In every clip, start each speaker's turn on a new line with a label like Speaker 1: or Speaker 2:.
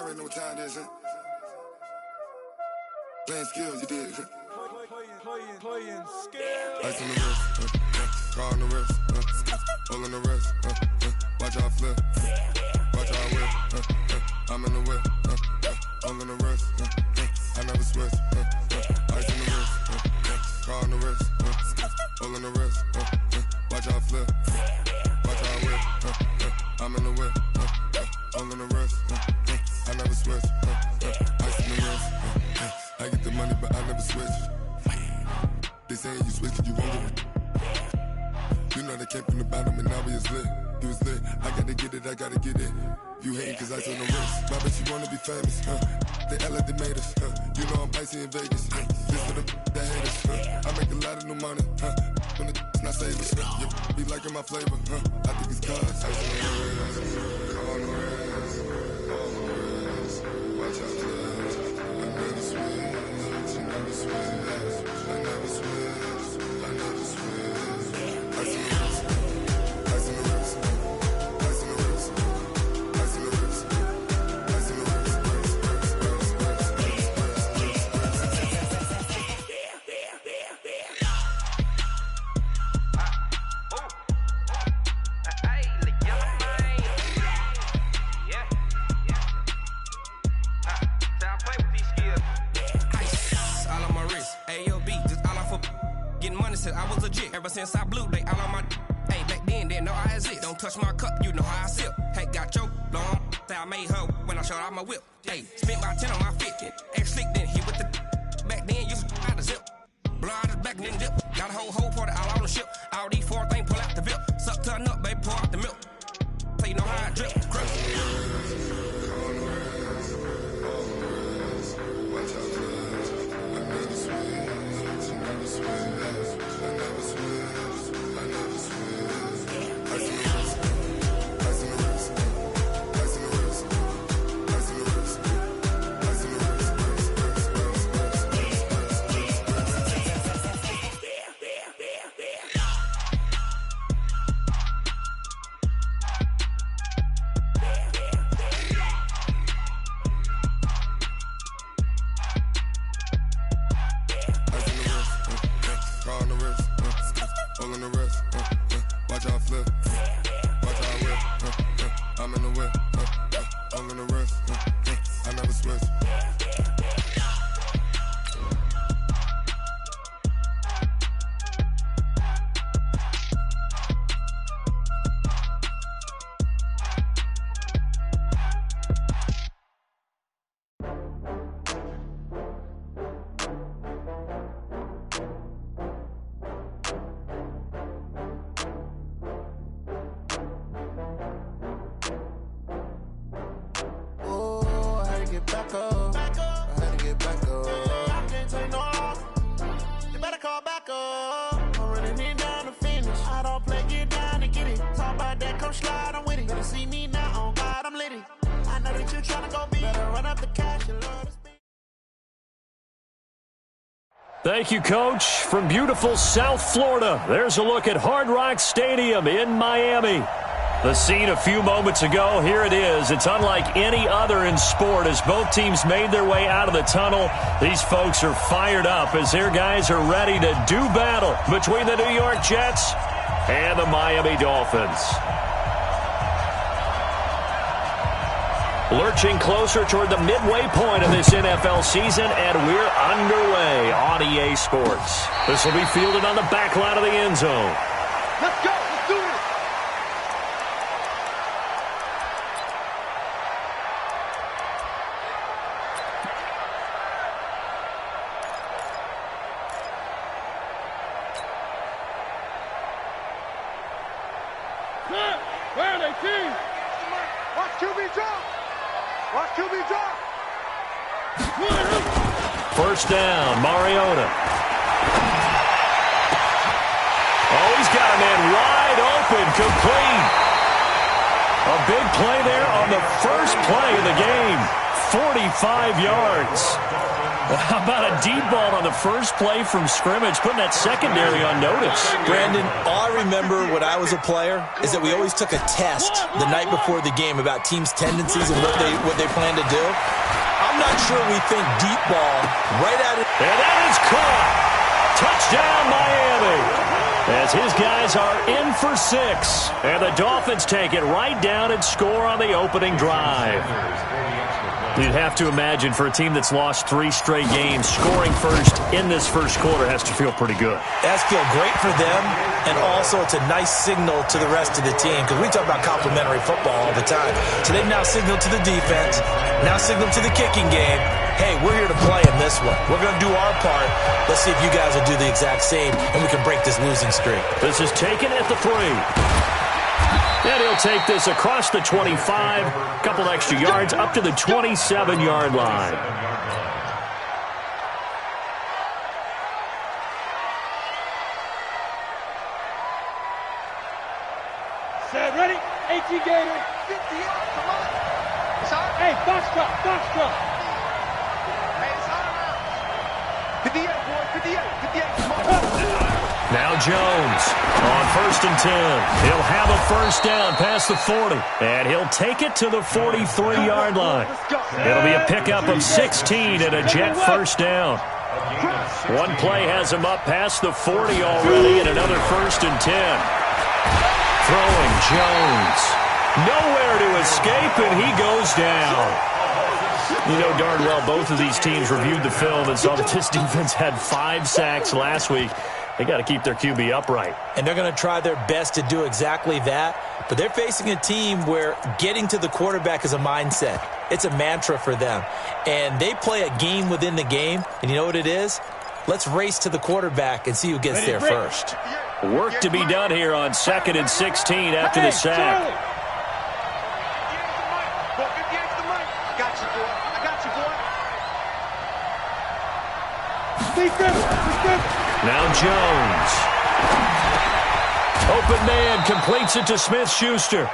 Speaker 1: already know what time it is, huh? Playing skills, you did.
Speaker 2: Playing skills.
Speaker 1: Ice on the wrist, car on the wrist, hole in the wrist, watch how I flip, watch how I whip, I'm in the whip, hole in the wrist, I never switch, ice on the wrist, car on the wrist, hole in the wrist, watch how I flip, watch how I whip, I'm in the whip, hole in the wrist, I never switch, ice on the wrist, I get the money but I never switch. They saying you switch, you won't get it. You know they came from the bottom and now we is lit. You was lit, I gotta get it, I gotta get it. You hating cause ice on the wrist. My bitch, you wanna be famous, They act like they made us, You know I'm icy in Vegas, This for the that hate us, I make a lot of new money, When the not savers, You be liking my flavor, I think it's cause ice on the wrist, car on the wrist, all the wrist. Watch out, cuz I never switch, you never switch. I never switch, I never switch. Ice in the wrist, ice in the wrist, ice in the wrist, ice in the wrist, ice in the wrist,
Speaker 3: I was legit. Ever since I blew, they all on my. Hey, back then, didn't know I exist. Don't touch my cup, you know how I sip. Hey, got your long. Say I made her when I showed out my whip. Hey, spent about 10 on my fit. Ex-slick, then hit with the. Back then, used to out the zip. Blow out his back, then dip. Got a whole party all on the ship. All these four things, pull out the VIP. Suck to a nut, baby, pour out the milk. So you know how I drip. Crush.
Speaker 1: Watch out, cuz I never switch, you never switch. I never switch, I never switch. Ice in the wrist, ice in the wrist, ice in the wrist, ice in the wrist, ice in the wrist, car on the wrist, hole in the wrist, watch how I flip, watch how I whip, I'm in the whip, hole in the wrist, I never switch.
Speaker 4: Back up. I had to get back up. I can't take no loss. You better call back up. I'm running it down to finish. I don't play, get down and get it. Talk about that, come slide, I'm with it. Better see me now, on God, I'm litty. I know that you're trying to go big. Better run up the cash, you love to speak.
Speaker 5: Thank you, Coach. From beautiful South Florida, there's a look at Hard Rock Stadium in Miami. The scene a few moments ago, here it is. It's unlike any other in sport as both teams made their way out of the tunnel. These folks are fired up as their guys are ready to do battle between the New York Jets and the Miami Dolphins. Lurching closer toward the midway point of this NFL season, and we're underway on EA Sports. This will be fielded on the back line of the end zone.
Speaker 2: Let's go. Let's do it. Where are they, team? Watch QB drop. Watch QB drop.
Speaker 5: First down, Mariota. Oh, he's got a man wide open, complete. A big play there on the first play of the game. 45 yards. How about a deep ball on the first play from scrimmage, putting that secondary on notice?
Speaker 6: Brandon, all I remember when I was a player is that we always took a test the night before the game about teams' tendencies and what they plan to do. I'm not sure we think deep ball right at it.
Speaker 5: And that is caught. Touchdown, Miami. As his guys are in for 6. And the Dolphins take it right down and score on the opening drive. You'd have to imagine for a team that's lost 3 straight games, scoring first in this first quarter has to feel pretty good.
Speaker 6: That's feel great for them, and also it's a nice signal to the rest of the team because we talk about complimentary football all the time. So they've now signaled to the defense, now signaled to the kicking game, hey, we're here to play in this one. We're going to do our part. Let's see if you guys will do the exact same, and we can break this losing streak.
Speaker 5: This is taken at the 3. And he'll take this across the 25, a couple extra yards, up to the 27-yard line.
Speaker 2: Set, ready? 18 Gator. 50 yards, come on. It's on. Hey, box truck, box truck. Hey, it's on around. 58, boy, 58, 58, come on.
Speaker 5: Now Jones on 1st and 10. He'll have a first down past the 40. And he'll take it to the 43-yard line. It'll be a pickup of 16 and a Jet first down. One play has him up past the 40 already and another 1st and 10. Throwing Jones. Nowhere to escape, and he goes down. You know darn well both of these teams reviewed the film and saw that this defense had 5 sacks last week. They got to keep their QB upright.
Speaker 6: And they're going to try their best to do exactly that. But they're facing a team where getting to the quarterback is a mindset. It's a mantra for them. And they play a game within the game. And you know what it is? Let's race to the quarterback and see who gets there first.
Speaker 5: Work to be done here on 2nd and 16 after the sack. Now Jones. Open man completes it to Smith-Schuster.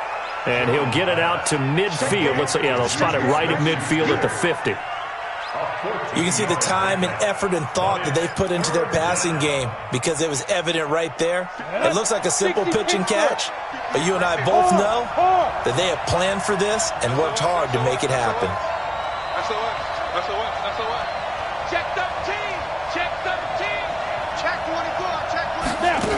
Speaker 5: And he'll get it out to midfield. They'll spot it right at midfield at the 50.
Speaker 6: You can see the time and effort and thought that they've put into their passing game because it was evident right there. It looks like a simple pitch and catch, but you and I both know that they have planned for this and worked hard to make it happen.
Speaker 2: That's the one. That's the one. That's the one. Check 13. Check 13. Check 24. Check 24.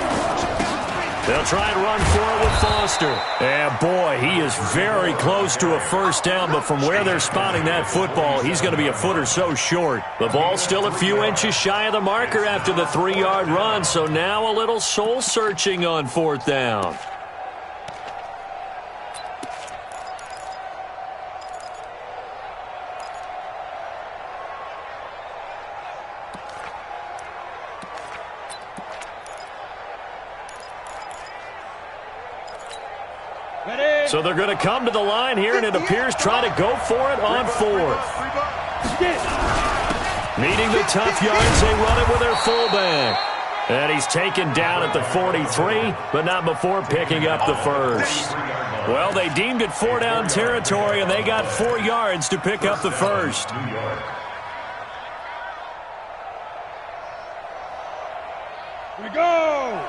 Speaker 5: They'll try and run for it with Foster. And boy, he is very close to a first down, but from where they're spotting that football, he's going to be a foot or so short. The ball's still a few inches shy of the marker after the 3-yard run, so now a little soul-searching on 4th down. So they're going to come to the line here, and it appears try to go for it on 4th. Needing the tough yards, they run it with their fullback. And he's taken down at the 43, but not before picking up the first. Well, they deemed it 4-down territory, and they got 4 yards to pick up the first.
Speaker 2: Here we go.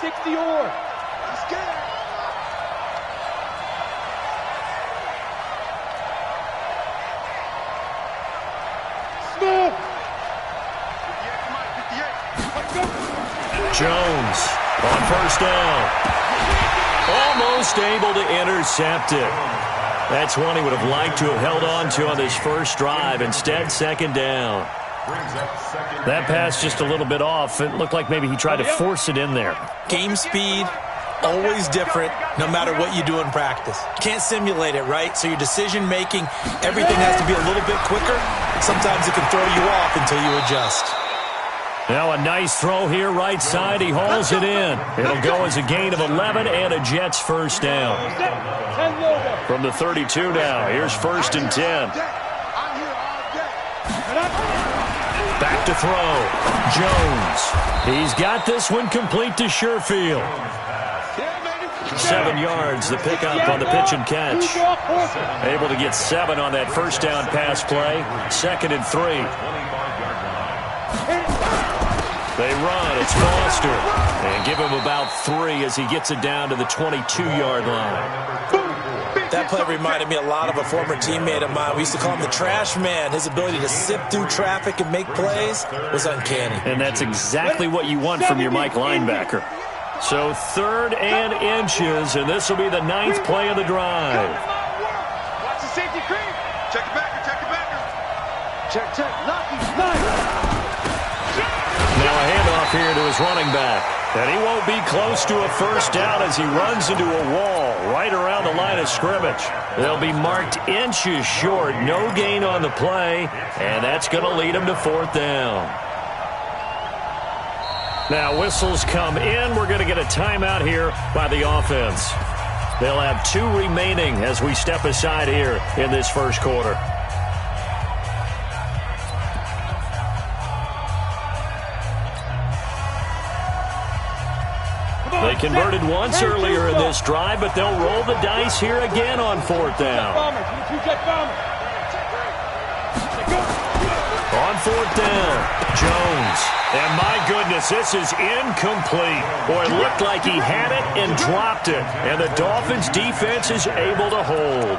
Speaker 2: 60 or. Let's get it.
Speaker 5: Jones on 1st down. Almost able to intercept it. That's one he would have liked to have held on to on this first drive. Instead, 2nd down. That pass just a little bit off. It looked like maybe he tried to force it in there.
Speaker 6: Game speed, always different no matter what you do in practice. Can't simulate it, right? So your decision-making, everything has to be a little bit quicker. Sometimes it can throw you off until you adjust.
Speaker 5: Now a nice throw here right side. He hauls it in. It'll go as a gain of 11 and a Jets first down. From the 32 now. Here's 1st and 10. Back to throw. Jones. He's got this one complete to Sherfield. 7 yards, the pickup on the pitch and catch. Able to get 7 on that first down pass play. 2nd and 3. They run. It's Foster. And give him about 3 as he gets it down to the 22-yard line.
Speaker 6: That play reminded me a lot of a former teammate of mine. We used to call him the trash man. His ability to sift through traffic and make plays was uncanny.
Speaker 5: And that's exactly what you want from your Mike linebacker. So 3rd and inches, and this will be the 9th play of the drive.
Speaker 2: Watch the safety creep. Check the backer, check the backer. Check, lucky, nice.
Speaker 5: Now a handoff here to his running back. And he won't be close to a first down as he runs into a wall right around the line of scrimmage. They'll be marked inches short. No gain on the play, and that's going to lead him to 4th down. Now whistles come in. We're going to get a timeout here by the offense. They'll have 2 remaining as we step aside here in this first quarter. They converted once earlier in this drive, but they'll roll the dice here again on 4th down. On 4th down, Jones. And my goodness, this is incomplete. Boy, it looked like he had it and dropped it. And the Dolphins' defense is able to hold.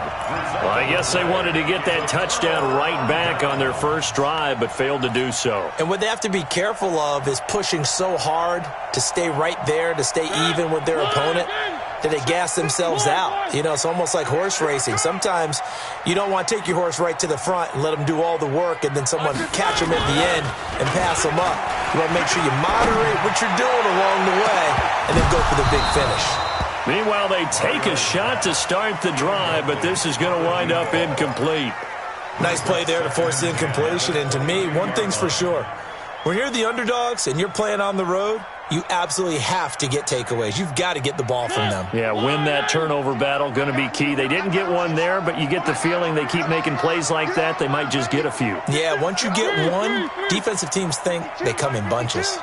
Speaker 5: Well, I guess they wanted to get that touchdown right back on their first drive, but failed to do so.
Speaker 6: And what they have to be careful of is pushing so hard to stay right there, to stay even with their opponent, that they gas themselves out. You know, it's almost like horse racing. Sometimes you don't want to take your horse right to the front and let them do all the work and then someone catch them at the end and pass them up. You want to make sure you moderate what you're doing along the way and then go for the big finish.
Speaker 5: Meanwhile, they take a shot to start the drive, but this is going to wind up incomplete.
Speaker 6: Nice play there to force the incompletion. And to me, one thing's for sure. When you're the underdogs and you're playing on the road, you absolutely have to get takeaways. You've got to get the ball from them.
Speaker 5: Yeah, win that turnover battle, going to be key. They didn't get one there, but you get the feeling they keep making plays like that, they might just get a few.
Speaker 6: Yeah, once you get one, defensive teams think they come in bunches.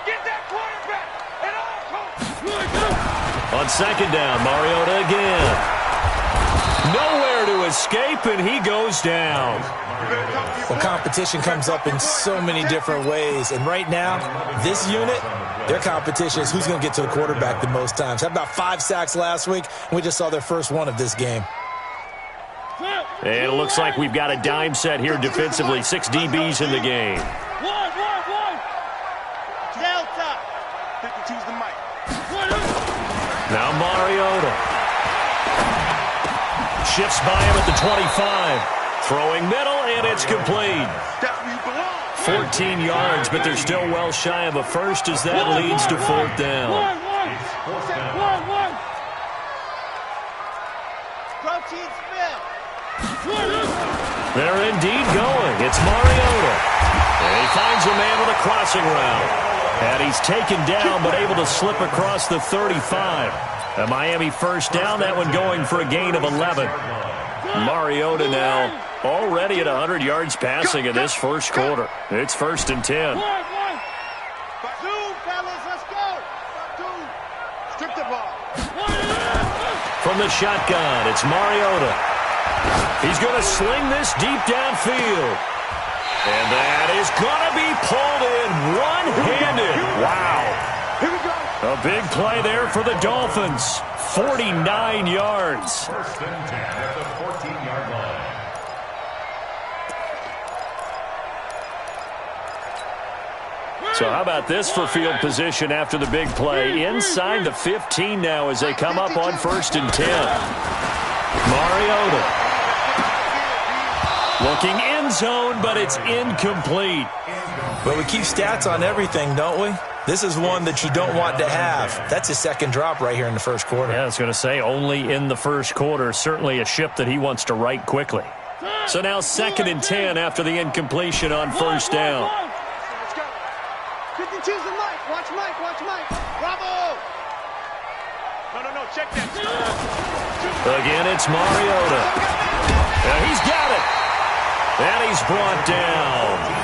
Speaker 2: Get that quarterback at all costs.
Speaker 5: On 2nd down, Mariota again. Nowhere to escape, and he goes down.
Speaker 6: Well, competition comes up in so many different ways. And right now, this unit, their competition is who's going to get to the quarterback the most times. Had about 5 sacks last week, and we just saw their first one of this game.
Speaker 5: And it looks like we've got a dime set here defensively. 6 DBs in the game.
Speaker 2: One. Delta. 52's the mic.
Speaker 5: Now Mariota. Shifts by him at the 25. Throwing middle, and it's complete. 14 yards, but they're still well shy of a first as that leads to 4th down. They're indeed going. It's Mariota. And he finds a man with a crossing route. And he's taken down, but able to slip across the 35. A Miami first down, that one going for a gain of 11. Mariota now already at 100 yards passing in this first quarter. It's 1st and 10. From the shotgun, it's Mariota. He's going to sling this deep downfield. And that is going to be pulled in one-handed. Wow. A big play there for the Dolphins. 49 yards.
Speaker 7: 1st and 10 at the 14-yard line.
Speaker 5: So how about this for field position after the big play? Inside the 15 now as they come up on 1st and 10. Mariota. Looking end zone, but it's incomplete.
Speaker 6: Well, we keep stats on everything, don't we? This is one that you don't want to have. That's his 2nd drop right here in the first quarter.
Speaker 5: Yeah, I was going to say only in the first quarter. Certainly a ship that he wants to right quickly. So now 2nd and 10 after the incompletion on 1st down.
Speaker 2: 52's the mic. Watch Mike. Bravo. No, check that.
Speaker 5: Again, it's Mariota. And he's got it. And he's brought down.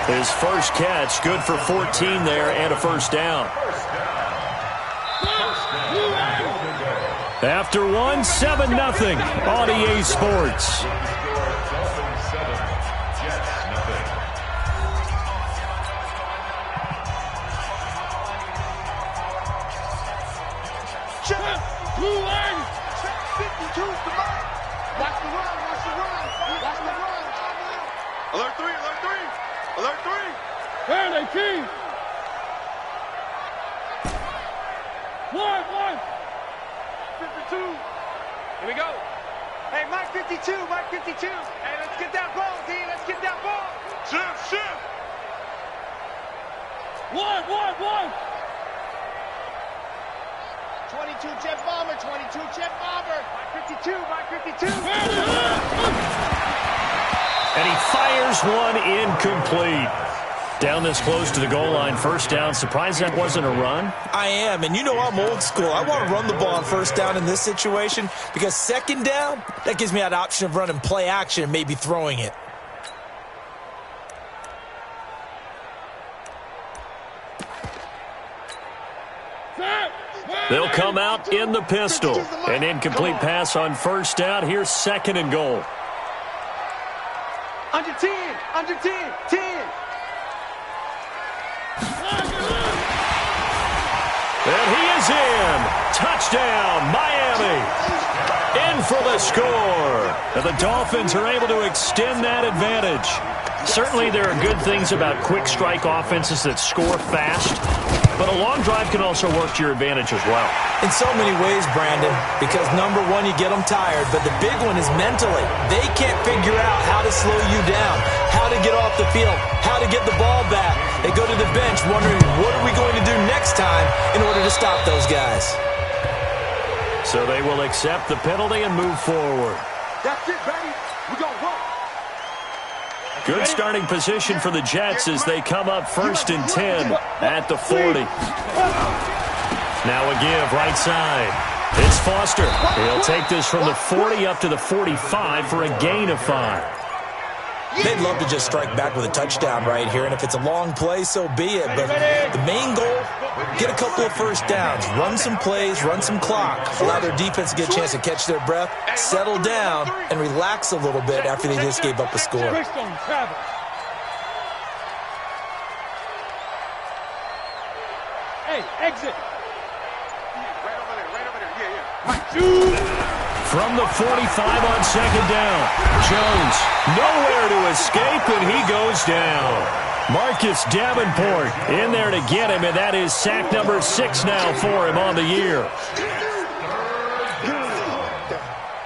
Speaker 5: His first catch, good for 14 there and a first down. After one, 7-0 on EA Sports.
Speaker 2: Blue line. 52's the mark. Watch the run. Watch the run. Watch the run.
Speaker 8: Alert 3. Alert 3. Alert 3.
Speaker 2: Where they key? One. 52. Here we go. Hey, Mike 52. Mike 52. Hey, let's get that ball, D. Let's get that ball.
Speaker 8: Shift.
Speaker 2: One. 22 jet bomber. 22 jet bomber. Mike 52.
Speaker 5: And he fires one incomplete. Down this close to the goal line, first down. Surprised that wasn't a run?
Speaker 6: I am, and you know I'm old school. I want to run the ball on first down in this situation because second down, that gives me that option of running play action and maybe throwing it.
Speaker 5: They'll come out in the pistol. An incomplete pass on first down. Here's second and goal.
Speaker 2: Under 10. 10.
Speaker 5: And he is in. Touchdown, Miami. In for the score. And the Dolphins are able to extend that advantage. Certainly there are good things about quick strike offenses that score fast, but a long drive can also work to your advantage as well.
Speaker 6: In so many ways, Brandon, because number one, you get them tired, but the big one is mentally. They can't figure out how to slow you down, how to get off the field, how to get the ball back. They go to the bench wondering, what are we going to do next time in order to stop those guys?
Speaker 5: So they will accept the penalty and move forward.
Speaker 2: That's it, baby. We're going to work.
Speaker 5: Good starting position for the Jets as they come up first and 10 at the 40. Now a give, right side. It's Foster. He'll take this from the 40 up to the 45 for a gain of 5.
Speaker 6: They'd love to just strike back with a touchdown right here, and if it's a long play, so be it. But the main goal, get a couple of first downs, run some plays, run some clock, allow their defense to get a chance to catch their breath, settle down, and relax a little bit after they just gave up a score.
Speaker 2: Hey, exit.
Speaker 5: From the 45 on second down, Jones nowhere to escape, and he goes down. Marcus Davenport in there to get him, and that is sack number 6 now for him on the year.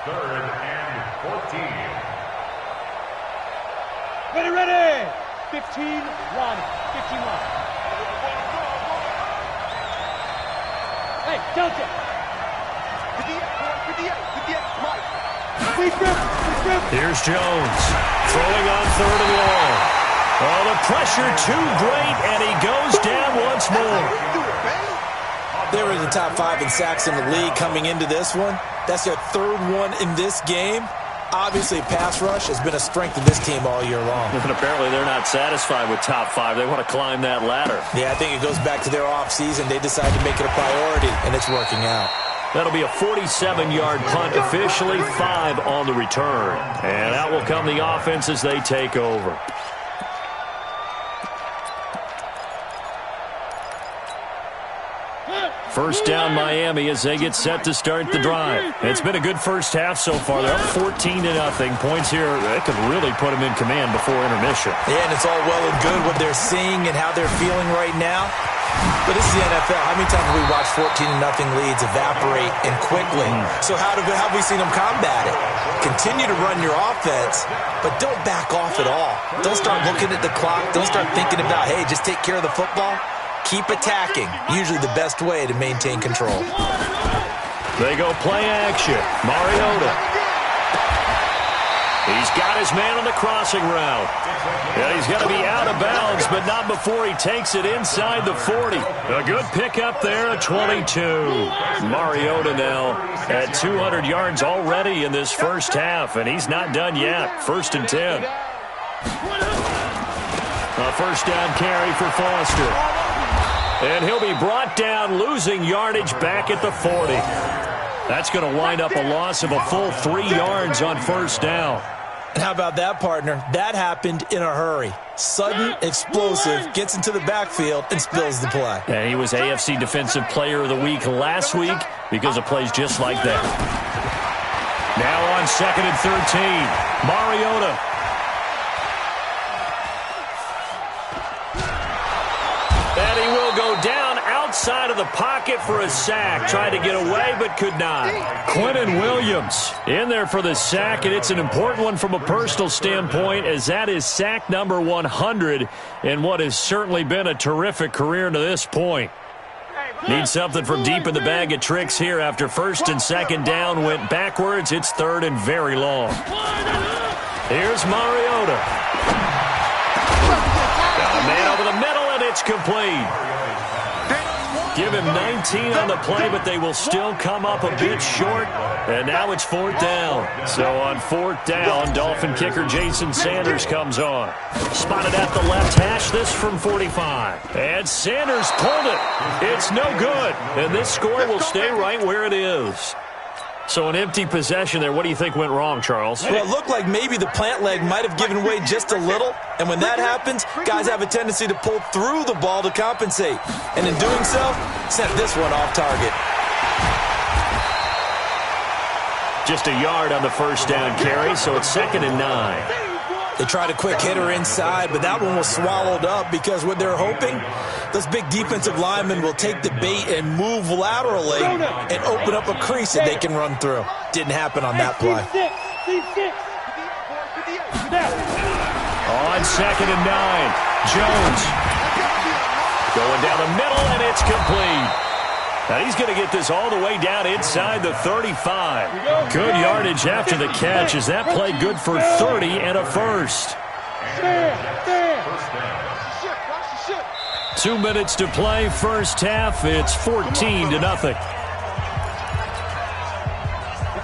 Speaker 7: 3rd and 14.
Speaker 2: Ready. 15, 1. 51. Hey, Delta. 58, Mike.
Speaker 5: Here's Jones throwing on 3rd and long. Oh, the pressure too great, and he goes down once more.
Speaker 6: They were in the top 5 in sacks in the league coming into this one. That's their 3rd one in this game. Obviously, pass rush has been a strength of this team all year long.
Speaker 5: And apparently they're not satisfied with top 5. They want to climb that ladder.
Speaker 6: Yeah, I think it goes back to their offseason. They decided to make it a priority, and it's working out.
Speaker 5: That'll be a 47-yard punt officially, 5 on the return. And out will come the offense as they take over. First down Miami as they get set to start the drive. It's been a good first half so far. They're up 14-0. Points here, that could really put them in command before intermission.
Speaker 6: Yeah, and it's all well and good what they're seeing and how they're feeling right now. But this is the NFL. How many times have we watched 14-0 leads evaporate and quickly? So how have we seen them combat it? Continue to run your offense, but don't back off at all. Don't start looking at the clock. Don't start thinking about, hey, just take care of the football. Keep attacking. Usually the best way to maintain control.
Speaker 5: They go play action. Mariota. He's got his man on the crossing route. And he's got to be out of bounds, but not before he takes it inside the 40. A good pickup there at 22. Mariota now at 200 yards already in this first half, and he's not done yet. First and 10. A first down carry for Foster. And he'll be brought down, losing yardage back at the 40. That's going to wind up a loss of a full 3 yards on first down.
Speaker 6: And how about that, partner? That happened in a hurry. Sudden, explosive, gets into the backfield, and spills the play.
Speaker 5: And he was AFC Defensive Player of the Week last week because of plays just like that. Now on 2nd and 13, Mariota. And he will go down outside of the pocket for a sack. Tried to get away, but could not. Quentin Williams in there for the sack, and it's an important one from a personal standpoint, as that is sack number 100 in what has certainly been a terrific career to this point. Need something from deep in the bag of tricks here after 1st and 2nd down went backwards. It's 3rd and very long. Here's Mariota. Got a man over the middle, and it's complete. Give him 19 on the play, but they will still come up a bit short. And now it's 4th down. So on 4th down, Dolphin kicker Jason Sanders comes on. Spotted at the left hash, this from 45. And Sanders pulled it. It's no good. And this score will stay right where it is. So an empty possession there. What do you think went wrong, Charles?
Speaker 6: Well, it looked like maybe the plant leg might have given way just a little. And when that happens, guys have a tendency to pull through the ball to compensate. And in doing so, sent this one off target.
Speaker 5: Just a yard on the 1st down carry, so it's 2nd and 9.
Speaker 6: They tried a quick hitter inside, but that one was swallowed up because what they're hoping, those big defensive linemen will take the bait and move laterally and open up a crease that they can run through. Didn't happen on that play.
Speaker 5: On 2nd and 9, Jones going down the middle, and it's complete. Now he's going to get this all the way down inside the 35. Good yardage after the catch. Is that play good for 30 and a first? 2 minutes to play, first half. It's 14-0.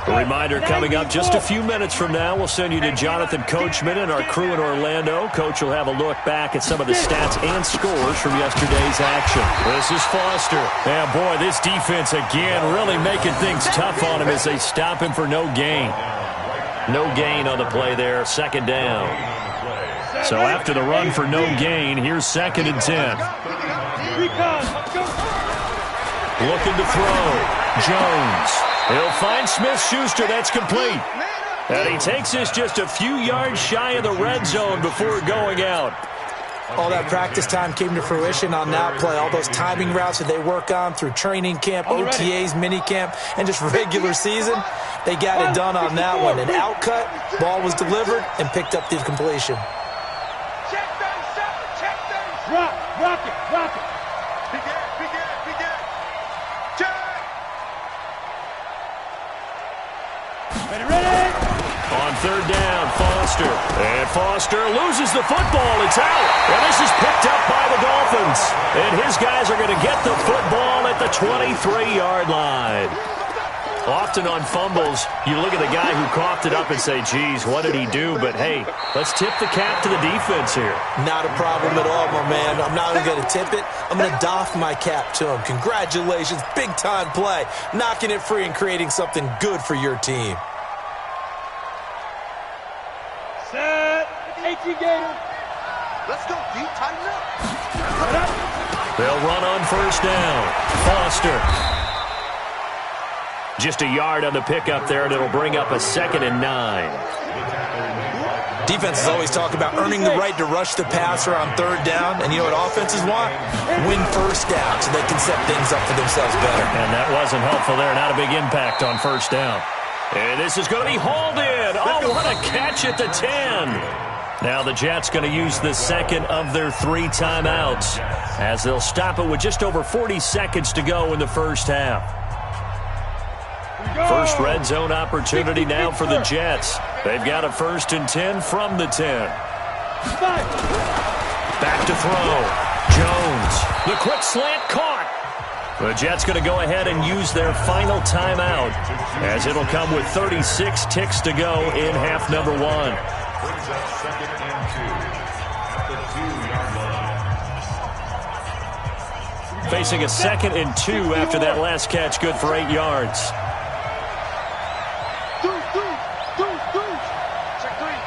Speaker 5: A reminder coming up just a few minutes from now. We'll send you to Jonathan Coachman and our crew in Orlando. Coach will have a look back at some of the stats and scores from yesterday's action. This is Foster. And boy, this defense again really making things tough on him as they stop him for no gain. No gain on the play there, 2nd down. So after the run for no gain, here's 2nd and 10. Looking to throw. Jones. He'll find Smith-Schuster. That's complete. And he takes this just a few yards shy of the red zone before going out.
Speaker 6: All that practice time came to fruition on that play. All those timing routes that they work on through training camp, OTAs, minicamp, and just regular season, they got it done on that one. An outcut, ball was delivered, and picked up the completion.
Speaker 2: Rock it. Ready.
Speaker 5: On 3rd down, Foster. And Foster loses the football. It's out. And this is picked up by the Dolphins. And his guys are going to get the football at the 23-yard line. Often on fumbles, you look at the guy who coughed it up and say, geez, what did he do? But, hey, let's tip the cap to the defense here.
Speaker 6: Not a problem at all, my man. I'm not going to tip it. I'm going to doff my cap to him. Congratulations. Big-time play. Knocking it free and creating something good for your team.
Speaker 2: Set. 18 Gator.
Speaker 8: Let's go, D. Tighten up.
Speaker 5: They'll run on 1st down. Foster. Just a yard on the pickup there, and it'll bring up a 2nd and 9.
Speaker 6: Defenses always talk about earning the right to rush the passer on 3rd down, and you know what offenses want? Win 1st down so they can set things up for themselves better.
Speaker 5: And that wasn't helpful there. Not a big impact on 1st down. And this is going to be hauled in. Oh, what a catch at the 10. Now the Jets going to use the 2nd of their 3 timeouts as they'll stop it with just over 40 seconds to go in the first half. First red zone opportunity now for the Jets. They've got a 1st and 10 from the 10. Back to throw. Jones. The quick slant caught. The Jets going to go ahead and use their final timeout as it'll come with 36 ticks to go in half number 1.
Speaker 7: Brings up 2nd and 2 at the 2-yard line.
Speaker 5: Facing a 2nd and 2 after that last catch, good for 8 yards.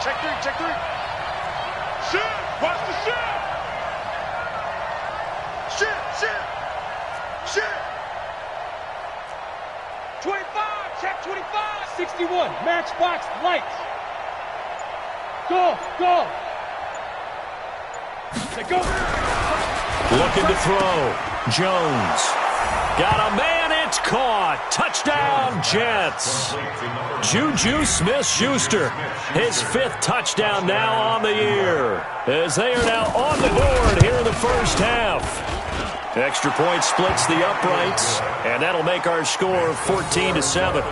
Speaker 8: Check check 3. Shift. Watch the shift. Shift.
Speaker 2: 25, check 25. 61, matchbox lights. Go. Go.
Speaker 5: Looking to throw. Jones. Got a man, it's caught. Touchdown, Jets. Juju Smith-Schuster, his 5th touchdown now on the year, as they are now on the board here in the first half. Extra point splits the uprights, and that'll make our score 14-7.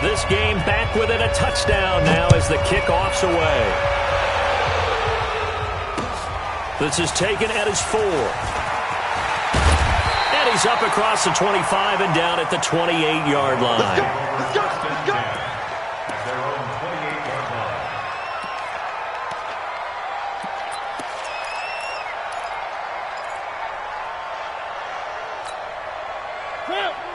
Speaker 5: This game back within a touchdown now as the kickoff's away. This is taken at his 4. And he's up across the 25 and down at the 28-yard line.
Speaker 8: Let's go.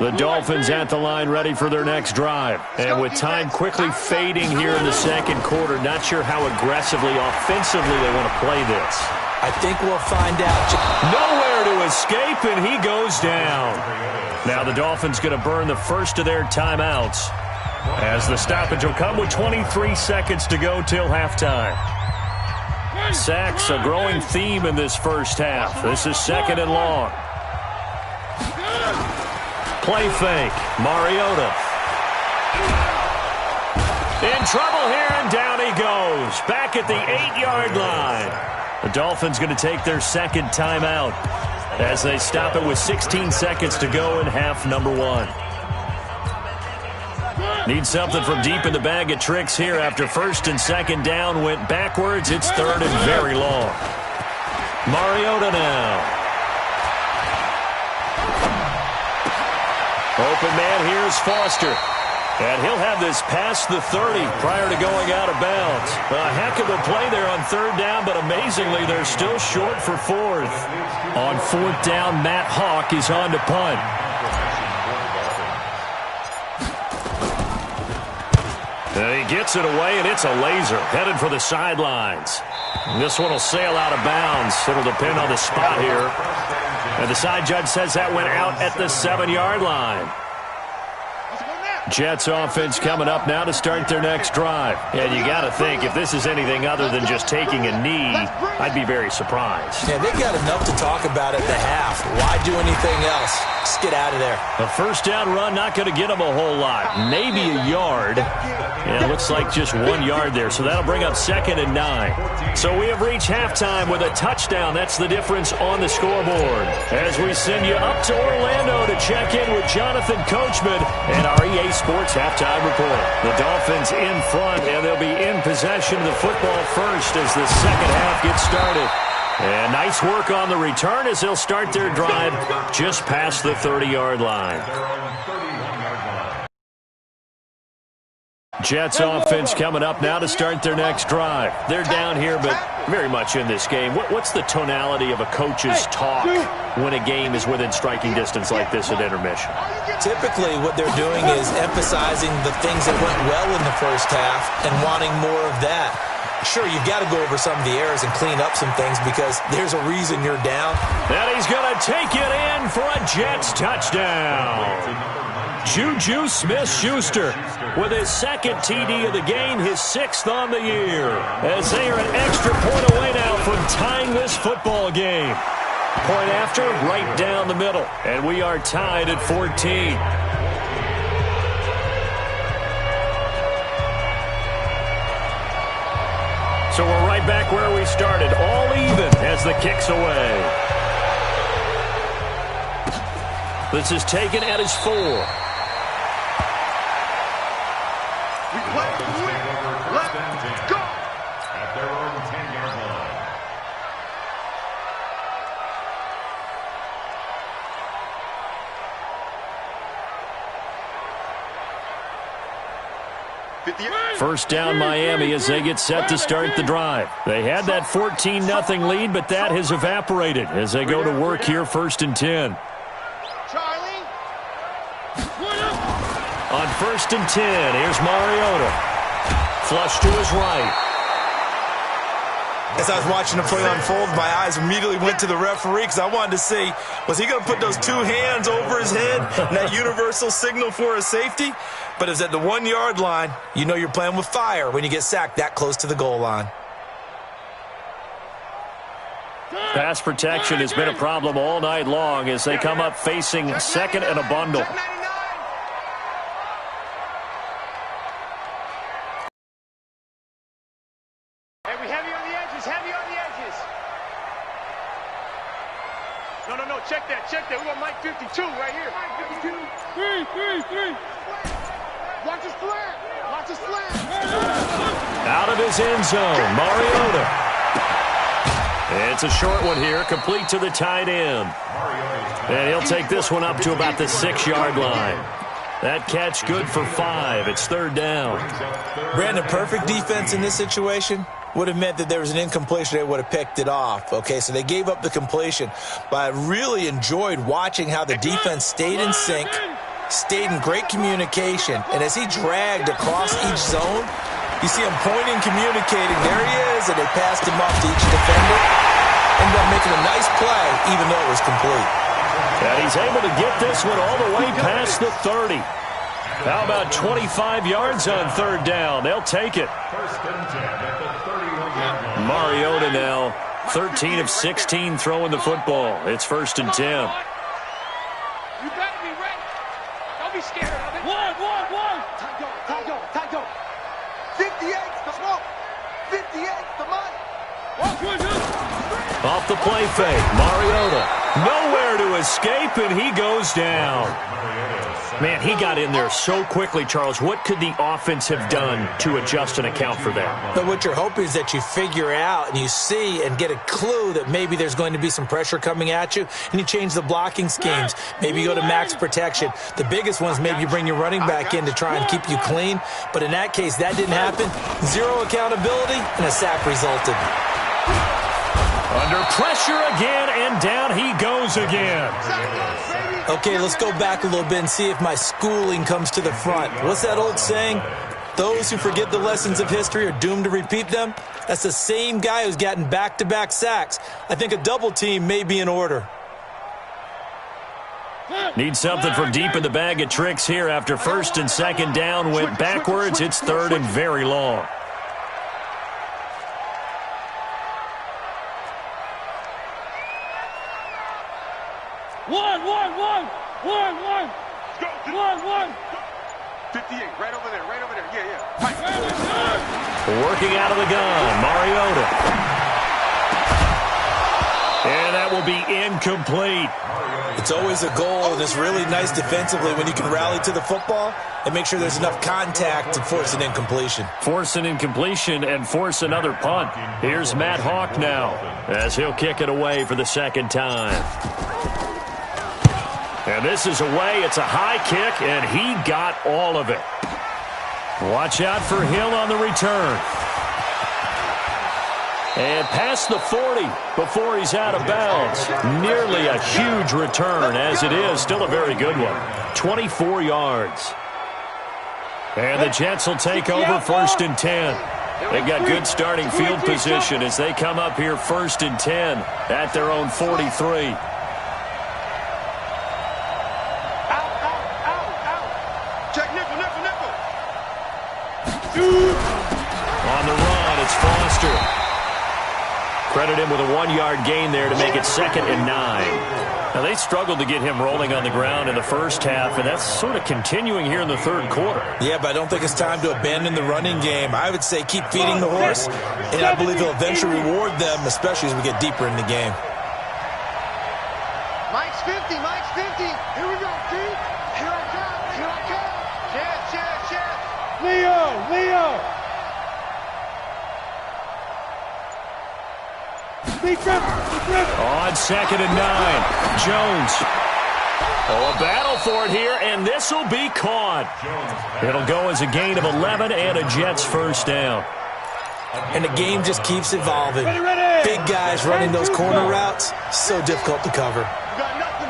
Speaker 5: The Dolphins at the line ready for their next drive. And with time quickly fading here in the second quarter, not sure how aggressively, offensively they want to play this.
Speaker 6: I think we'll find out.
Speaker 5: Nowhere to escape, and he goes down. Now the Dolphins going to burn the first of their timeouts, as the stoppage will come with 23 seconds to go till halftime. Sacks, a growing theme in this first half. This is 2nd and long. Play fake. Mariota. In trouble here, and down he goes. Back at the 8-yard line. The Dolphins going to take their second timeout as they stop it with 16 seconds to go in half number 1. Need something from deep in the bag of tricks here after 1st and 2nd down went backwards. It's 3rd and very long. Mariota now. Open man, here's Foster. And he'll have this past the 30 prior to going out of bounds. A heck of a play there on 3rd down, but amazingly, they're still short for 4th. On 4th down, Matt Hawk is on to punt. And he gets it away, and it's a laser headed for the sidelines. This one will sail out of bounds. It'll depend on the spot here. And the side judge says that went out at the 7-yard line. Jets offense coming up now to start their next drive. And you got to think, if this is anything other than just taking a knee, I'd be very surprised.
Speaker 6: Yeah, they've got enough to talk about at the half. Why do anything else? Just get out of there.
Speaker 5: A first down run, not going to get them a whole lot. Maybe a yard. And it looks like just 1 yard there. So that'll bring up 2nd and 9. So we have reached halftime with a touchdown. That's the difference on the scoreboard. As we send you up to Orlando to check in with Jonathan Coachman and our EA Sports Halftime Report. The Dolphins in front, and they'll be in possession of the football first as the second half gets started. And nice work on the return as they'll start their drive just past the 30-yard line. Jets offense coming up now to start their next drive. They're down here, but very much in this game. What's the tonality of a coach's talk when a game is within striking distance like this at intermission?
Speaker 6: Typically, what they're doing is emphasizing the things that went well in the first half and wanting more of that. Sure, you've got to go over some of the errors and clean up some things because there's a reason you're down.
Speaker 5: And he's going to take it in for a Jets touchdown. Juju Smith-Schuster with his 2nd TD of the game, his 6th on the year, as they are an extra point away now from tying this football game. Point after, right down the middle, and we are tied at 14. So we're right back where we started, all even as the kick's away. This is taken at his 4.
Speaker 8: We play to win. Let's go.
Speaker 7: At their own 10-yard line.
Speaker 5: First down Miami as they get set to start the drive. They had that 14-0 lead, but that has evaporated as they go to work here 1st and 10.
Speaker 2: Charlie,
Speaker 5: 1st and 10. Here's Mariota. Flush to his right.
Speaker 6: As I was watching the play unfold, my eyes immediately went to the referee because I wanted to see, was he going to put those 2 hands over his head and that universal signal for a safety? But it's at the 1-yard line. You know you're playing with fire when you get sacked that close to the goal line.
Speaker 5: Pass protection has been a problem all night long as they come up facing second and a bundle.
Speaker 2: Check that. We got Mike 52 right here. Mike 52. 3. Watch his flat. Watch his flat.
Speaker 5: Out of his end zone, Mariota. It's a short one here, complete to the tight end. And he'll take this one up to about the 6-yard line. That catch good for 5. It's 3rd down.
Speaker 6: Brandon, perfect defense in this situation would have meant that there was an incompletion. They would have picked it off. Okay, so they gave up the completion. But I really enjoyed watching how the defense stayed in sync, stayed in great communication. And as he dragged across each zone, you see him pointing, communicating. There he is, and they passed him off to each defender. Ended up making a nice play, even though it was complete.
Speaker 5: And he's able to get this one all the way past the 30. How about 25 yards on 3rd down? They'll take it.
Speaker 7: 1st and 10 at the 31-yard line.
Speaker 5: Mariota now 13 of 16 throwing the football. It's 1st and 10.
Speaker 2: You better be ready. Don't be scared of it. One. Time go. 58's the smoke. 58's the money.
Speaker 5: Off the play fake, Mariota. Nowhere to escape, and he goes down. Man, he got in there so quickly, Charles. What could the offense have done to adjust and account for that?
Speaker 6: But what you're hoping is that you figure out and you see and get a clue that maybe there's going to be some pressure coming at you, and you change the blocking schemes. Maybe you go to max protection. The biggest one is maybe you bring your running back in to try and keep you clean. But in that case, that didn't happen. 0 accountability, and a sack resulted.
Speaker 5: Under pressure again, and down he goes again.
Speaker 6: Okay, let's go back a little bit and see if my schooling comes to the front. What's that old saying? Those who forget the lessons of history are doomed to repeat them. That's the same guy who's gotten back-to-back sacks. I think a double team may be in order.
Speaker 5: Need something from deep in the bag of tricks here after 1st and 2nd down went backwards. It's 3rd and very long.
Speaker 2: One. 58, right over there. Yeah. Right.
Speaker 5: Working out of the gun, Mariota. And that will be incomplete.
Speaker 6: It's always a goal, and it's really nice defensively when you can rally to the football and make sure there's enough contact to force an incompletion.
Speaker 5: Force an incompletion and force another punt. Here's Matt Hawk now as he'll kick it away for the 2nd time. And this is away. It's a high kick, and he got all of it. Watch out for Hill on the return. And past the 40 before he's out of bounds. Nearly a huge return, as it is. Still a very good one. 24 yards. And the Jets will take over 1st and 10. They've got good starting field position as they come up here 1st and 10 at their own 43. On the run, it's Foster. Credit him with a 1-yard gain there to make it 2nd and 9. Now, they struggled to get him rolling on the ground in the first half, and that's sort of continuing here in the 3rd quarter.
Speaker 6: Yeah, but I don't think it's time to abandon the running game. I would say keep feeding the horse, and I believe he'll eventually reward them, especially as we get deeper in the game.
Speaker 2: Mike's 50. Here we go, Keith. Here I come. Chance. Leo. Big grip.
Speaker 5: On 2nd and 9, Jones. Oh, a battle for it here, and this will be caught. It'll go as a gain of 11 and a Jets 1st down.
Speaker 6: And the game just keeps evolving. Big guys running those corner routes, so difficult to cover.
Speaker 2: You got nothing.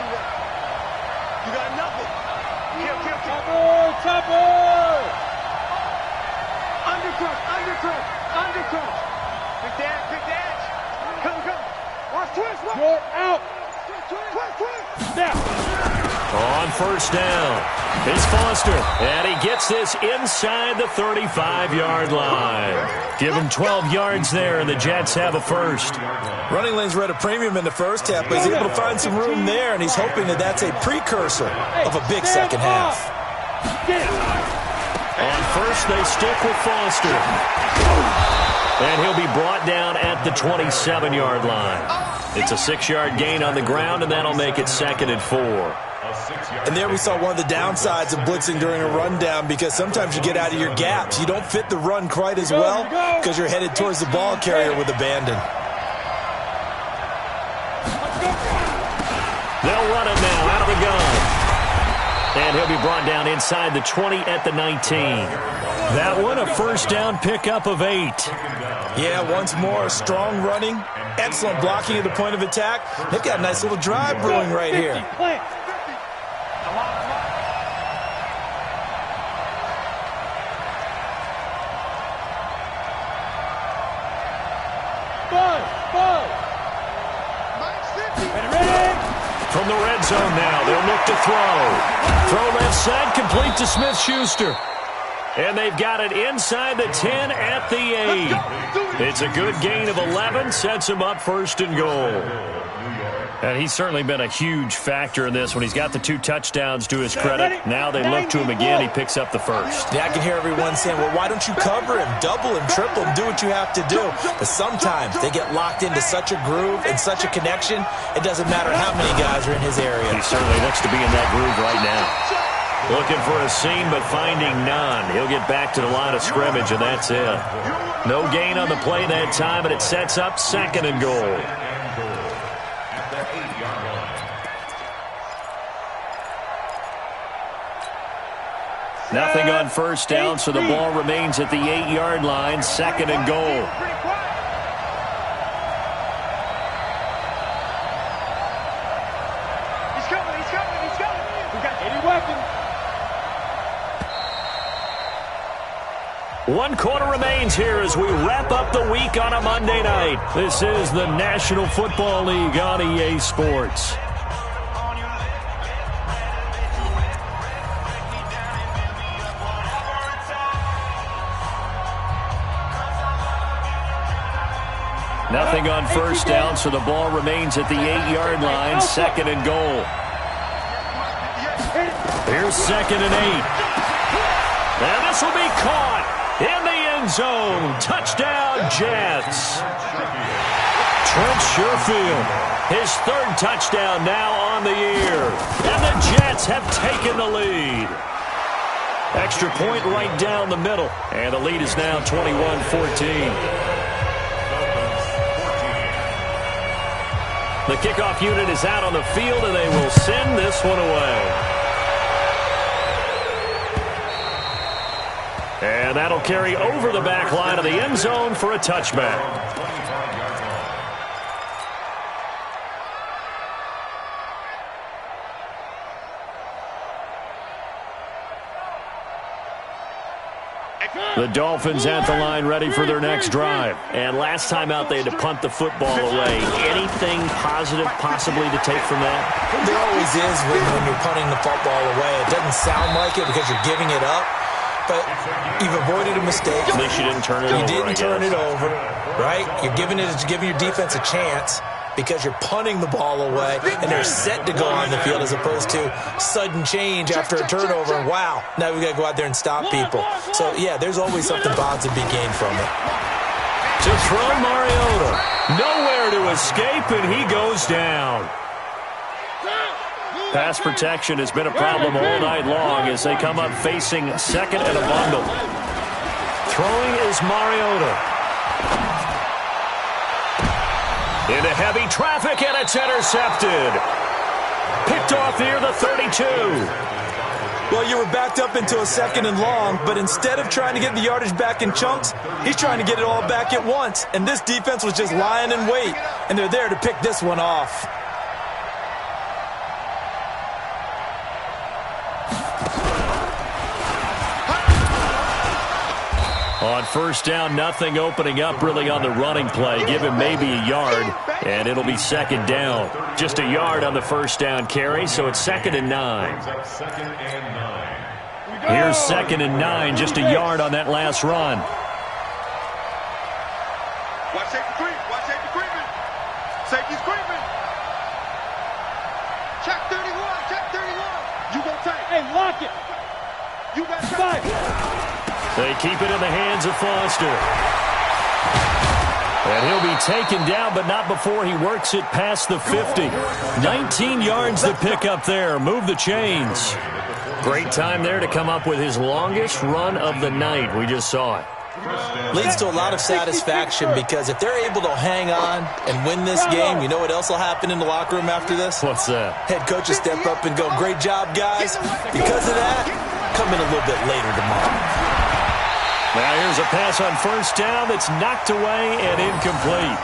Speaker 9: Chopper!
Speaker 2: Short out. Snap.
Speaker 5: On first down, it's Foster, and he gets this inside the 35-yard line. Give him 12 yards there, and the Jets have a first.
Speaker 6: Running lanes were at a premium in the first half, but he's able to find some room there, and he's hoping that that's a precursor of a big second half.
Speaker 5: On first, they stick with Foster. And he'll be brought down at the 27-yard line. It's a 6-yard gain on the ground, and that'll make it 2nd and 4.
Speaker 6: And there we saw one of the downsides of blitzing during a rundown, because sometimes you get out of your gaps. You don't fit the run quite as well because you're headed towards the ball carrier with abandon.
Speaker 5: They'll run it now out of the gun. And he'll be brought down inside the 20 at the 19. That one, a first down pickup of 8.
Speaker 6: Yeah, once more, strong running, excellent blocking at the point of attack. They've got a nice little drive brewing right here.
Speaker 5: From the red zone now, they'll look to throw. Throw left side, complete to Smith-Schuster. And they've got it inside the 10 at the 8. It's a good gain of 11, sets him up 1st and goal. And he's certainly been a huge factor in this when he's got the 2 touchdowns to his credit. Now they look to him again. He picks up the first.
Speaker 6: Yeah, I can hear everyone saying, well, why don't you cover him, double him, triple him, do what you have to do. But sometimes they get locked into such a groove and such a connection, it doesn't matter how many guys are in his area.
Speaker 5: He certainly looks to be in that groove right now. Looking for a seam, but finding none. He'll get back to the line of scrimmage, and that's it. No gain on the play that time, and it sets up 2nd and goal. Nothing on first down, so the ball remains at the 8-yard line, 2nd and goal.
Speaker 2: He's coming. We've got 80 weapons.
Speaker 5: 1 quarter remains here as we wrap up the week on a Monday night. This is the National Football League on EA Sports. Nothing on first down, so the ball remains at the 8-yard line, 2nd and goal. Here's 2nd and 8. And this will be caught in the end zone. Touchdown, Jets. Trent Sherfield, his 3rd touchdown now on the year. And the Jets have taken the lead. Extra point right down the middle. And the lead is now 21-14. The kickoff unit is out on the field, and they will send this one away. And that'll carry over the back line of the end zone for a touchback. The Dolphins at the line ready for their next drive. And last time out, they had to punt the football away. Anything positive possibly to take from that?
Speaker 6: There always is when you're punting the football away. It doesn't sound like it because you're giving it up, but you've avoided a mistake.
Speaker 5: At least you didn't turn it over.
Speaker 6: You didn't turn it over, right? You're giving your defense a chance because you're punting the ball away, and they're set to go on the field as opposed to sudden change after a turnover. And wow, now we got to go out there and stop people. So, yeah, there's always something positive to be gained from it.
Speaker 5: To throw Mariota. Nowhere to escape, and he goes down. Pass protection has been a problem all night long as they come up facing 2nd and a bundle. Throwing is Mariota. Into heavy traffic, and it's intercepted. Picked off near the 32.
Speaker 6: Well, you were backed up into a 2nd and long, but instead of trying to get the yardage back in chunks, he's trying to get it all back at once. And this defense was just lying in wait, and they're there to pick this one off.
Speaker 5: On first down, nothing opening up really on the running play. Give him maybe a yard, and it'll be second down. Just a yard on the first down carry, so it's 2nd and 9. Here's 2nd and 9, just a yard on that last run.
Speaker 8: Watch safety creep. Watch safety creeping. Safety's creeping. Check 31. Check 31. You gonna take.
Speaker 2: Hey, lock it.
Speaker 8: You got fight.
Speaker 5: They keep it in the hands of Foster. And he'll be taken down, but not before he works it past the 50. 19 yards to pick up there. Move the chains. Great time there to come up with his longest run of the night. We just saw it.
Speaker 6: Leads to a lot of satisfaction because if they're able to hang on and win this game, you know what else will happen in the locker room after this?
Speaker 5: What's that?
Speaker 6: Head coach will step up and go, great job, guys. Because of that, come in a little bit later tomorrow.
Speaker 5: Now here's a pass on first down that's knocked away and incomplete.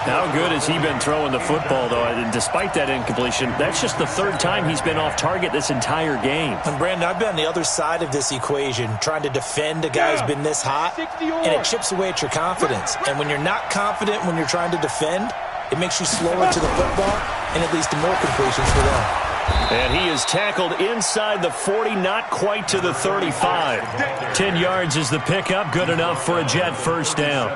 Speaker 5: How good has he been throwing the football, though? And despite that incompletion, that's just the 3rd time he's been off target this entire game.
Speaker 6: And, Brandon, I've been on the other side of this equation, trying to defend a guy who's been this hot, and it chips away at your confidence. And when you're not confident when you're trying to defend, it makes you slower to the football, and it leads to more completions for them.
Speaker 5: And he is tackled inside the 40, not quite to the 35. 10 yards is the pickup, good enough for a Jet first down.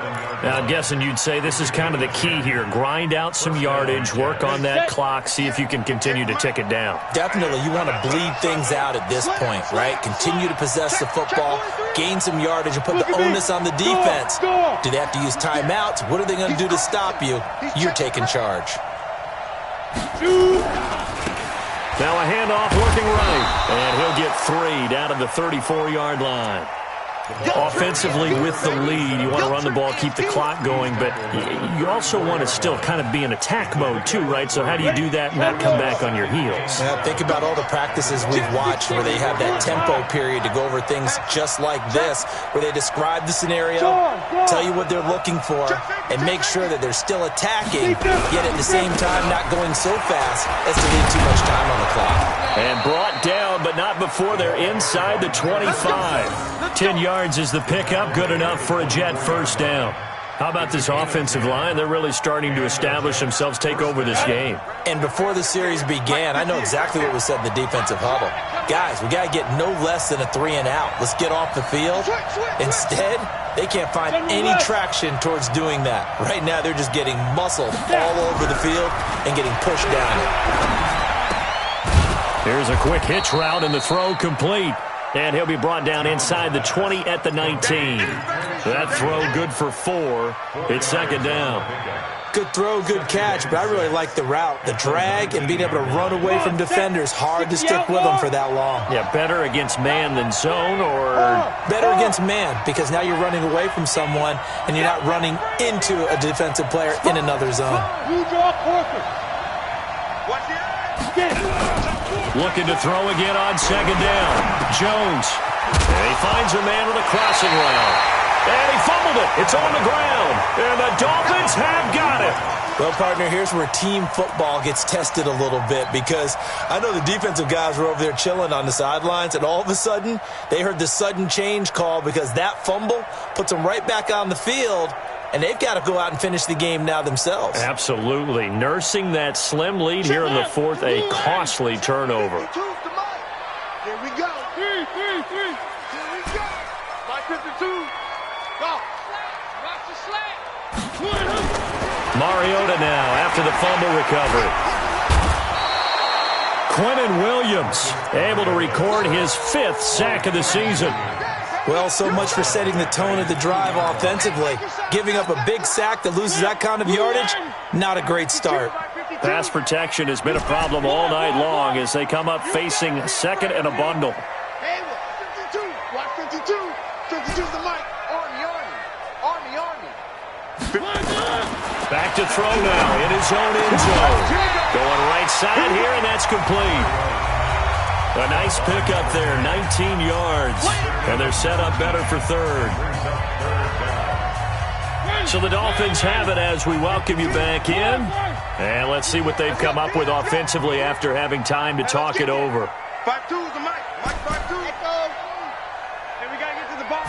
Speaker 5: Now, I'm guessing you'd say this is kind of the key here. Grind out some yardage, work on that clock, see if you can continue to tick it down.
Speaker 6: Definitely, you want to bleed things out at this point, right? Continue to possess the football, gain some yardage, and put the onus on the defense. Do they have to use timeouts? What are they going to do to stop you? You're taking charge.
Speaker 5: Now a handoff working right, and he'll get 3 down to the 34-yard line. Offensively with the lead, you want to run the ball, keep the clock going, but you also want to still kind of be in attack mode too, right? So how do you do that and not come back on your heels?
Speaker 6: Yeah, think about all the practices we've watched where they have that tempo period to go over things just like this, where they describe the scenario, tell you what they're looking for, and make sure that they're still attacking, yet at the same time not going so fast as to leave too much time on the clock.
Speaker 5: And brought down, but not before they're inside the 25. 10 yards is the pickup, good enough for a Jet first down. How about this offensive line? They're really starting to establish themselves, take over this game.
Speaker 6: And before the series began, I know exactly what was said in the defensive huddle. Guys, we got to get no less than a 3-and-out. Let's get off the field. Instead, they can't find any traction towards doing that. Right now, they're just getting muscled all over the field and getting pushed down it.
Speaker 5: Here's a quick hitch route, and the throw complete. And he'll be brought down inside the 20 at the 19. That throw good for 4. It's second down.
Speaker 6: Good throw, good catch, but I really like the route. The drag and being able to run away from defenders. Hard to stick with them for that long.
Speaker 5: Yeah, better against man than zone, or?
Speaker 6: Better against man, because now you're running away from someone and you're not running into a defensive player in another zone.
Speaker 5: Looking to throw again on second down. Jones. And he finds a man with a crossing route. And he fumbled it. It's on the ground. And the Dolphins have got it.
Speaker 6: Well, partner, here's where team football gets tested a little bit, because I know the defensive guys were over there chilling on the sidelines, and all of a sudden they heard the sudden change call because that fumble puts them right back on the field, and they've got to go out and finish the game now themselves.
Speaker 5: Absolutely. Nursing that slim lead here in the 4th, a costly turnover.
Speaker 8: Here we go. Here we go. 552. Go. Watch the slant.
Speaker 5: Mariota now after the fumble recovery. Quinnen Williams able to record his 5th sack of the season.
Speaker 6: Well, so much for setting the tone of the drive offensively. Giving up a big sack that loses that kind of yardage, not a great start.
Speaker 5: Pass protection has been a problem all night long as they come up facing 2nd and a bundle.
Speaker 8: Hey, 52. Watch 52. 52's the mic. Army.
Speaker 5: Back to throw now in his own end zone. Going right side here, and that's complete. A nice pickup there, 19 yards. And they're set up better for 3rd. So the Dolphins have it as we welcome you back in. And let's see what they've come up with offensively after having time to talk it over.
Speaker 8: 5-2 is the mic. Mike 5-2. And we got to get to the ball.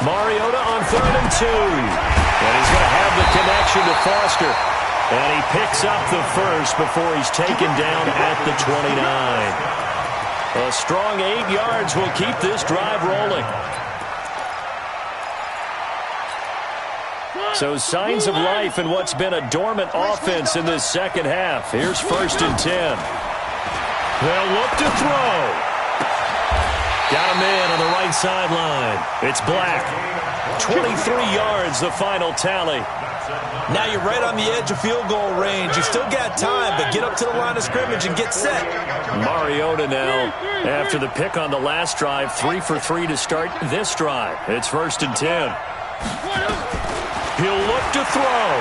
Speaker 5: Mariota on 3rd and 2. And he's going to have the connection to Foster. And he picks up the first before he's taken down at the 29. A strong 8 yards will keep this drive rolling. So signs of life in what's been a dormant offense in this second half. Here's 1st and 10. They'll look to throw. Got a man on the right sideline. It's Black. 23 yards, the final tally.
Speaker 6: Now you're right on the edge of field goal range. You still got time, but get up to the line of scrimmage and get set.
Speaker 5: Mariota now, after the pick on the last drive, 3 for 3 to start this drive. It's 1st and 10. He'll look to throw.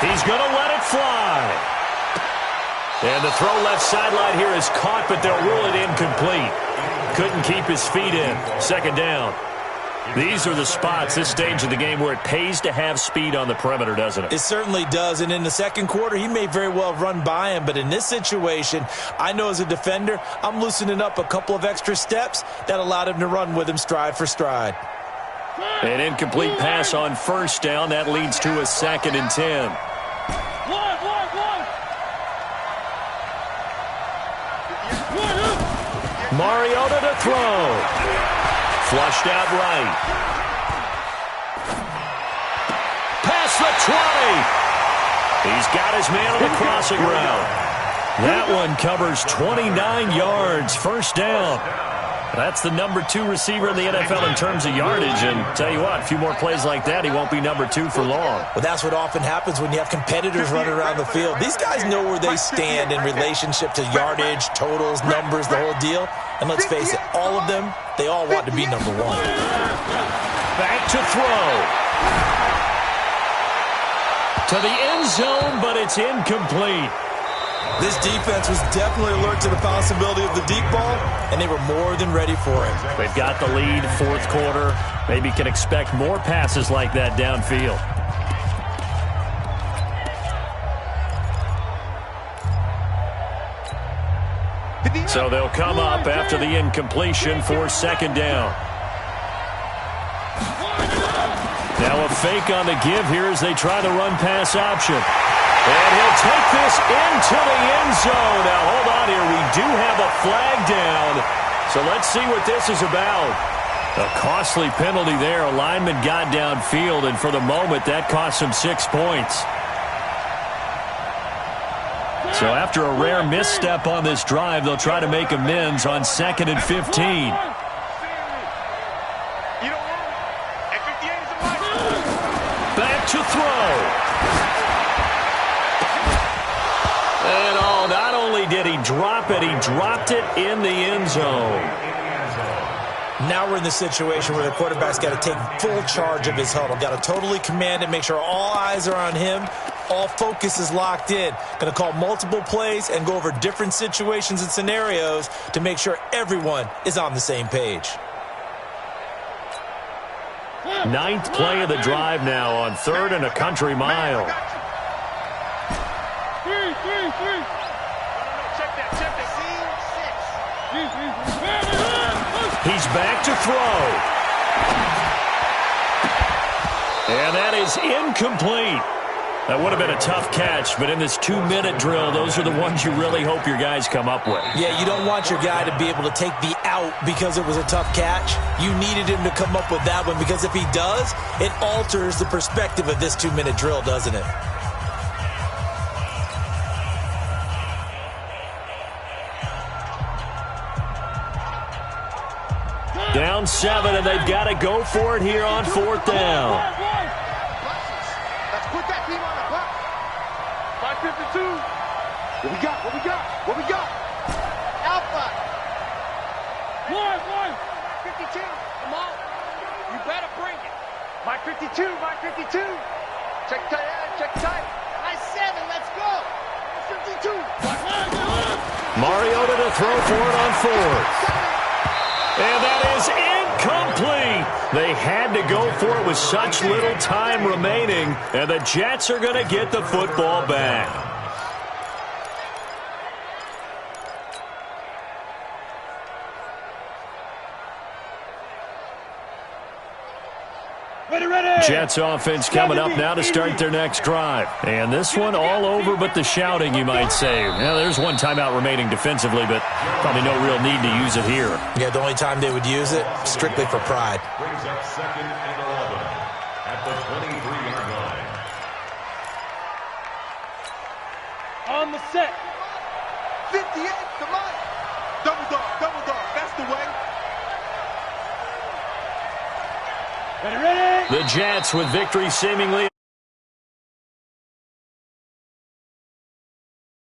Speaker 5: He's going to let it fly. And the throw left sideline here is caught, but they'll rule it incomplete. Couldn't keep his feet in. 2nd down. These are the spots, this stage of the game, where it pays to have speed on the perimeter, doesn't it?
Speaker 6: It certainly does. And in the second quarter, he may very well run by him. But in this situation, I know as a defender, I'm loosening up a couple of extra steps that allowed him to run with him stride for stride.
Speaker 5: An incomplete pass on 1st down. That leads to a 2nd and 10. Mariota to throw. Flushed out right. Past the 20. He's got his man on the crossing route. That one covers 29 yards. 1st down. That's the number 2 receiver in the NFL in terms of yardage. And tell you what, a few more plays like that, he won't be number 2 for long.
Speaker 6: Well, that's what often happens when you have competitors running around the field. These guys know where they stand in relationship to yardage, totals, numbers, the whole deal. And let's face it, all of them, they all want to be number 1.
Speaker 5: Back to throw. To the end zone, but it's incomplete.
Speaker 6: This defense was definitely alert to the possibility of the deep ball, and they were more than ready for it.
Speaker 5: They've got the lead, 4th quarter. Maybe can expect more passes like that downfield. So they'll come up after the incompletion for 2nd down. Now a fake on the give here as they try the run-pass option. And he'll take this into the end zone. Now, hold on here. We do have a flag down. So let's see what this is about. A costly penalty there. A lineman got downfield, and for the moment, that cost him 6 points. So after a rare misstep on this drive, they'll try to make amends on 2nd and 15. Back to throw. And not only did he drop it, he dropped it in the end zone.
Speaker 6: Now we're in the situation where the quarterback's got to take full charge of his huddle. Got to totally command it, make sure all eyes are on him. All focus is locked in. Going to call multiple plays and go over different situations and scenarios to make sure everyone is on the same page.
Speaker 5: 9th play of the drive now on 3rd and a country mile. He's back to throw. And that is incomplete. That would have been a tough catch, but in this 2-minute drill, those are the ones you really hope your guys come up with.
Speaker 6: Yeah, you don't want your guy to be able to take the out because it was a tough catch. You needed him to come up with that one because if he does, it alters the perspective of this 2-minute drill, doesn't it?
Speaker 5: Down 7, and they've got to go for it here on 4th down.
Speaker 2: Let's put that team on the clock. 5:52. What we got? What we got? What we got? Alpha. One. 52. Come on. You better bring it. Mike 52. Check tight. Check tight. Nice 7. Let's go. 52.
Speaker 5: Mariota to throw for it on 4th. And that is incomplete. They had to go for it with such little time remaining, and the Jets are going to get the football back. Jets offense coming up now to start their next drive. And this one all over but the shouting, you might say. Yeah, there's one timeout remaining defensively, but probably no real need to use it here.
Speaker 6: Yeah, the only time they would use it, strictly for pride.
Speaker 7: Brings up 2nd and 11 at the 23-yard line.
Speaker 2: On the set. 58, come on. Double dog, that's the way. Ready.
Speaker 5: The Jets with victory seemingly